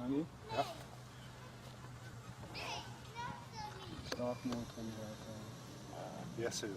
die? Ja. Startmotor en zo. Yes, sir.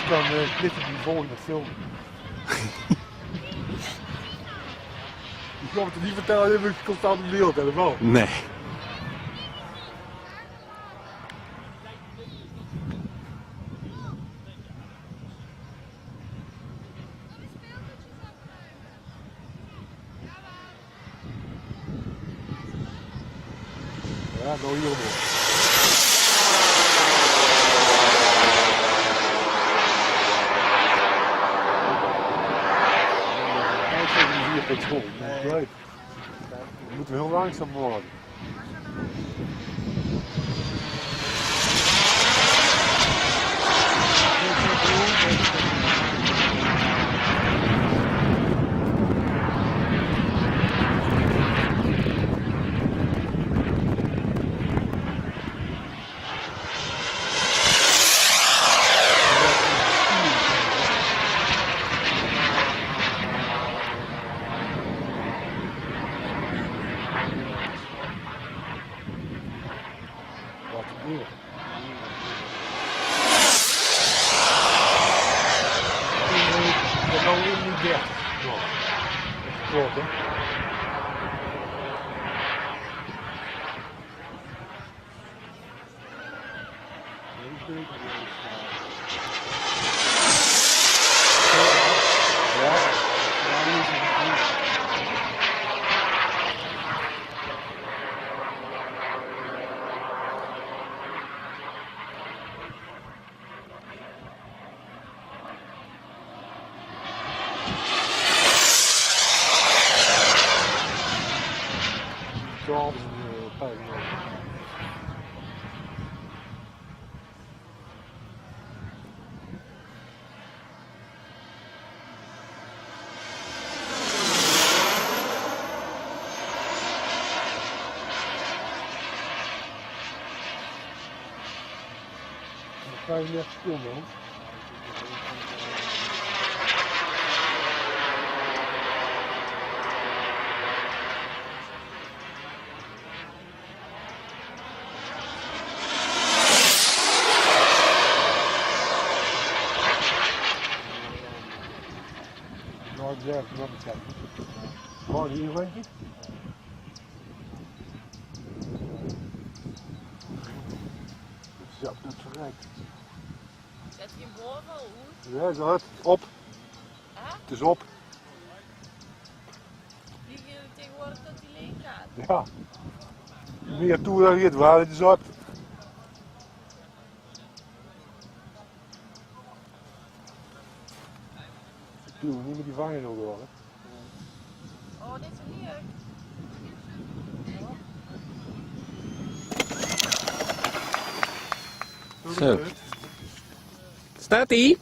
Dan ligt het die volgende film. Ik kan het niet vertellen, dat ik constant in beeld helemaal. Nee. Ja, nou hier nog. Het school. Nee. Leuk. We moeten heel langzaam worden. Klopt, hè? Zo is een pijn. Dan ga je net stil, man. Nou, ik zeg, nog een tijd. Gewoon hier, weet je? Ja, dat is gelijk. Zet je hem boven, hoe? Ja, zo het. Op. Hè? Het is op. Vliegen jullie tegenwoordig dat die leeg gaat? Ja. Meer toe dan je het waar, het is op. Ik doe niet met die vangen zo door. Hè. Oh, dit is een leuk. Zo. Staat ie?